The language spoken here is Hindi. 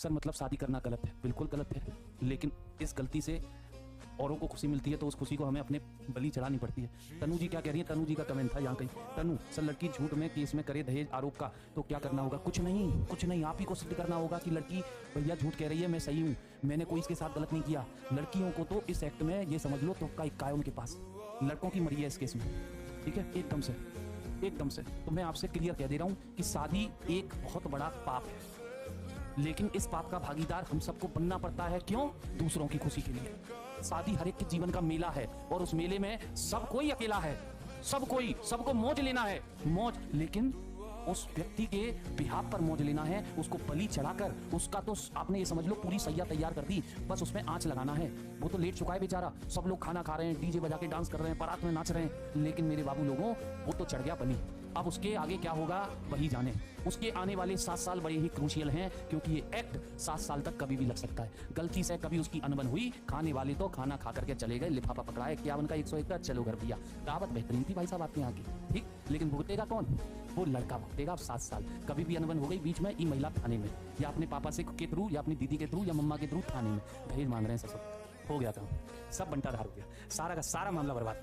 सर मतलब शादी करना गलत है, बिल्कुल गलत है, लेकिन इस गलती से औरों को खुशी मिलती है तो उस खुशी को हमें अपने बलि चढ़ानी पड़ती है। तनु जी क्या कह रही है, तनु जी का कमेंट था यहाँ कहीं, तनु सर लड़की झूठ में केस में करे दहेज आरोप का तो क्या करना होगा? कुछ नहीं, कुछ नहीं, आप ही को सिद्ध करना होगा कि लड़की भैया झूठ कह रही है, मैं सही हूँ, मैंने कोई इसके साथ गलत नहीं किया। लड़कियों को तो इस एक्ट में ये समझ लो तो का इक्का है उनके पास, लड़कों की मरी है इस केस में, ठीक है, एकदम से एकदम से। तो मैं आपसे क्लियर कह दे रहा हूँ कि शादी एक बहुत बड़ा पाप है, लेकिन इस पाप का भागीदार हम सबको बनना पड़ता है। क्यों? दूसरों की खुशी के लिए। शादी हर एक के जीवन का मेला है और उस मेले में सब कोई अकेला है, सब कोई, सबको मौज लेना है, मौज, लेकिन उस व्यक्ति के बिहाफ पर मौज लेना है, उसको बलि चढ़ाकर उसका तो आपने ये समझ लो पूरी सैया तैयार कर दी, बस उसमें आंच लगाना है। वो तो लेट चुका है बेचारा, सब लोग खाना खा रहे हैं, डीजे बजा के डांस कर रहे हैं, बारात में नाच रहे हैं, लेकिन मेरे बाबू लोगों वो तो चढ़ गया बलि। अब उसके आगे क्या होगा वही जाने। उसके आने वाले 7 साल बड़े ही क्रूशियल हैं, क्योंकि ये एक्ट 7 साल तक कभी भी लग सकता है। गलती से कभी उसकी अनबन हुई, खाने वाले तो खाना खा करके चले गए, लिफाफा पकड़ा है 51 का 101 का, चलो घर भैया। दावत बेहतरीन थी भाई साहब आपके यहाँ की, ठीक, लेकिन भुगतेगा कौन? वो लड़का भुगतेगा अब 7 साल। कभी भी अनबन हो गई बीच में, ई महिला थाने में, या अपने पापा से के थ्रू, या अपनी दीदी के थ्रू, या मम्मा के थ्रू थाने में दहेज मांग रहे हैं, सब हो गया था, सब बंटाधार हो गया, सारा का सारा मामला बर्बाद।